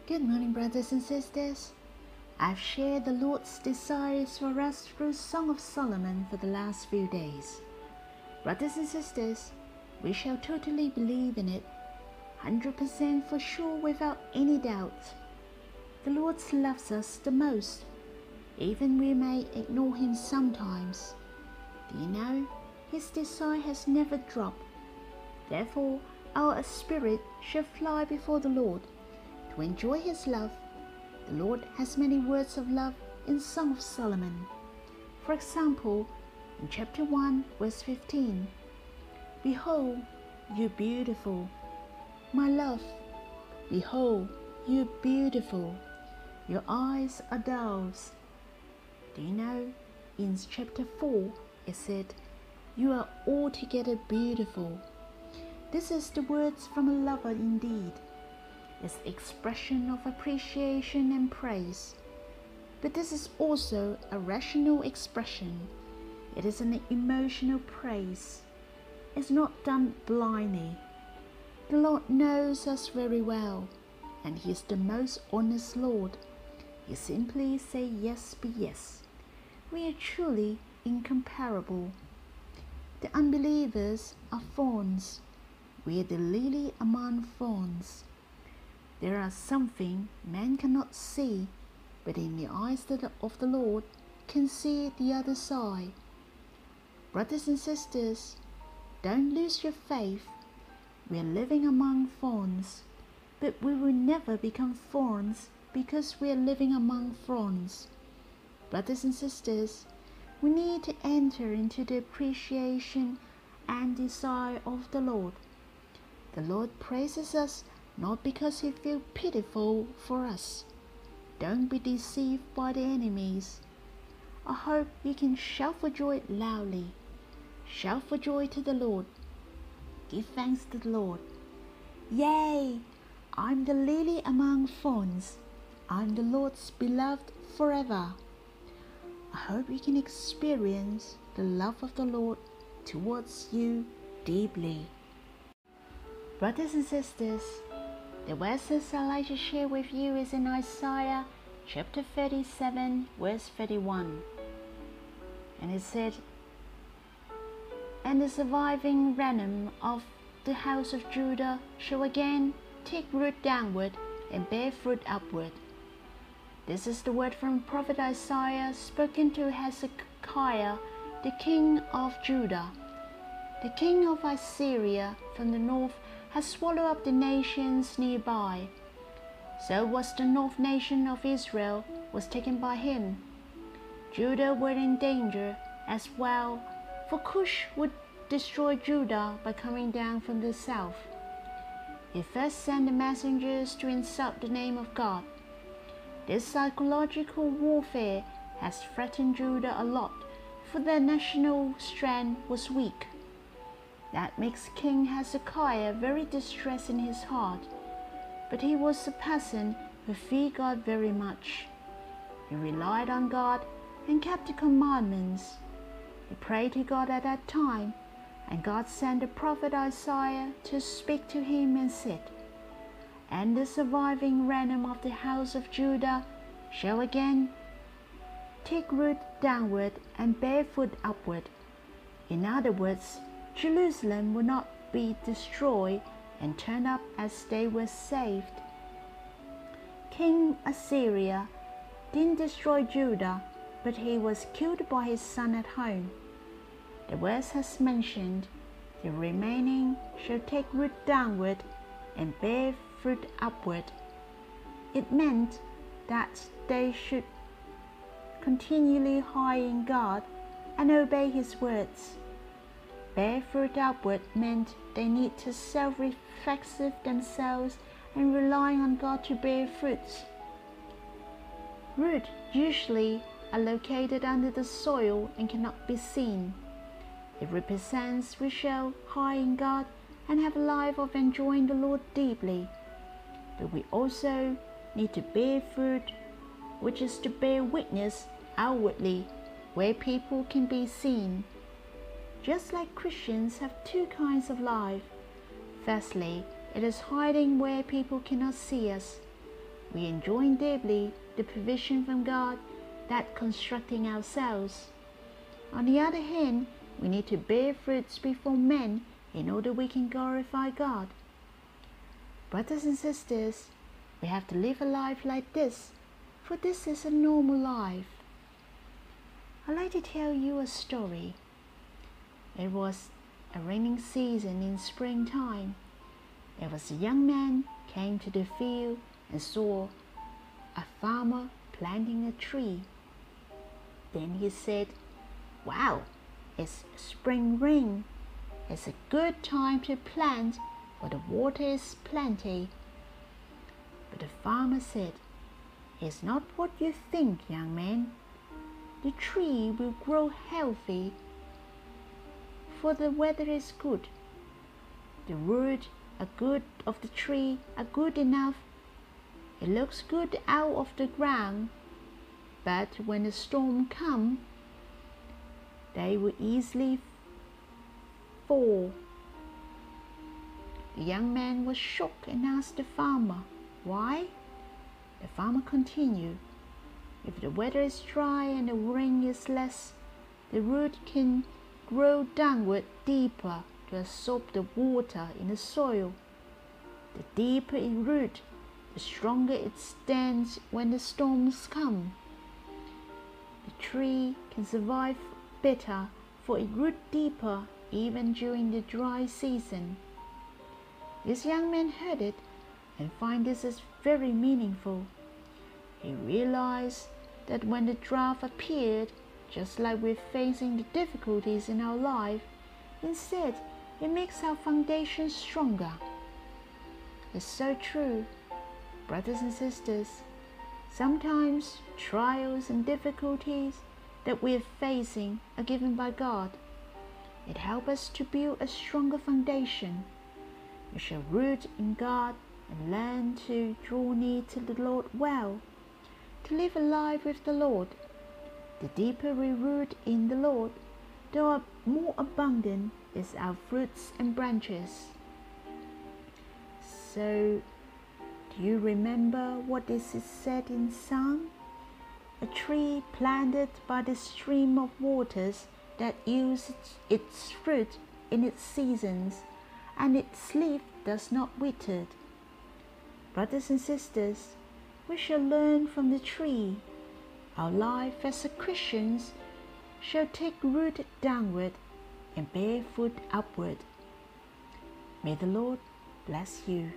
Good morning, brothers and sisters. I've shared the Lord's desires for us through Song of Solomon for the last few days. Brothers and sisters, we shall totally believe in it, 100% for sure without any doubt. The Lord loves us the most, even we may ignore Him sometimes. Do you know, His desire has never dropped. Therefore, our spirit shall fly before the Lord to enjoy His love. The Lord has many words of love in Song of Solomon. For example, in chapter 1, verse 15, "Behold, you beautiful, my love, behold, you beautiful, your eyes are doves." Do you know, in chapter 4, it said, "You are altogether beautiful." This is the words from a lover indeed. It's expression of appreciation and praise. But this is also a rational expression. It is an emotional praise. It's not done blindly. The Lord knows us very well, and He is the most honest Lord. He simply says yes be yes. We are truly incomparable. The unbelievers are thorns. We are the lily among thorns. There are something man cannot see, but in the eyes of the Lord can see the other side. Brothers and sisters, don't lose your faith. We are living among thorns, but we will never become thorns because we are living among thorns. Brothers and sisters, we need to enter into the appreciation and desire of the Lord. The Lord praises us not because He feels pitiful for us. Don't be deceived by the enemies. I hope you can shout for joy loudly. Shout for joy to the Lord. Give thanks to the Lord. Yea, I'm the lily among thorns. I'm the Lord's beloved forever. I hope you can experience the love of the Lord towards you deeply. Brothers and sisters, the verses I'd like to share with you is in Isaiah chapter 37, verse 31. And it said, "And the surviving remnant of the house of Judah shall again take root downward and bear fruit upward." This is the word from prophet Isaiah spoken to Hezekiah, the king of Judah. The king of Assyria from the north has swallowed up the nations nearby. So was the north nation of Israel was taken by him. Judah were in danger as well, for Cush would destroy Judah by coming down from the south. He first sent the messengers to insult the name of God. This psychological warfare has threatened Judah a lot, for their national strength was weak. That makes King Hezekiah very distressed in his heart, but he was a person who feared God very much. He relied on God and kept the commandments. He prayed to God at that time, and God sent the prophet Isaiah to speak to him and said, "And the surviving remnant of the house of Judah shall again take root downward and bear fruit upward." In other words, Jerusalem will not be destroyed and turn up as they were saved. King Assyria didn't destroy Judah, but he was killed by his son at home. The verse has mentioned, "The remaining shall take root downward and bear fruit upward." It meant that they should continually hide in God and obey His words. Bear fruit upward meant they need to self-reflexive themselves and rely on God to bear fruits. Roots usually are located under the soil and cannot be seen. It represents we shall hide in God and have a life of enjoying the Lord deeply. But we also need to bear fruit, which is to bear witness outwardly, where people can be seen. Just like Christians have two kinds of life. Firstly, it is hiding where people cannot see us. we enjoy deeply the provision from God that constructing ourselves. On the other hand, we need to bear fruits before men in order we can glorify God. Brothers and sisters, we have to live a life like this, for this is a normal life. I'd like to tell you a story. It was a raining season in springtime. There was a young man came to the field and saw a farmer planting a tree. Then he said, "Wow, it's spring rain. It's a good time to plant, for the water is plenty." But the farmer said, "It's not what you think, young man. The tree will grow healthy, for the weather is good. The roots of the tree are good enough. It looks good out of the ground, but when the storm comes, they will easily fall." The young man was shocked and asked the farmer, "Why?" The farmer continued, "If the weather is dry and the rain is less, the root can grow downward deeper to absorb the water in the soil. The deeper it roots, the stronger it stands when the storms come. The tree can survive better, for it roots deeper even during the dry season." This young man heard it and found this is very meaningful. He realized that when the drought appeared, just like we're facing the difficulties in our life, instead it makes our foundation stronger. It's so true, brothers and sisters. Sometimes trials and difficulties that we're facing are given by God. It helps us to build a stronger foundation. We shall root in God and learn to draw near to the Lord well, to live a life with the Lord. The deeper we root in the Lord, the more abundant is our fruits and branches. So, do you remember what this is said in Psalm? A tree planted by the stream of waters that yields its fruit in its seasons, and its leaf does not wither. Brothers and sisters, we shall learn from the tree. Our life as Christians shall take root downward and bear fruit upward. May the Lord bless you.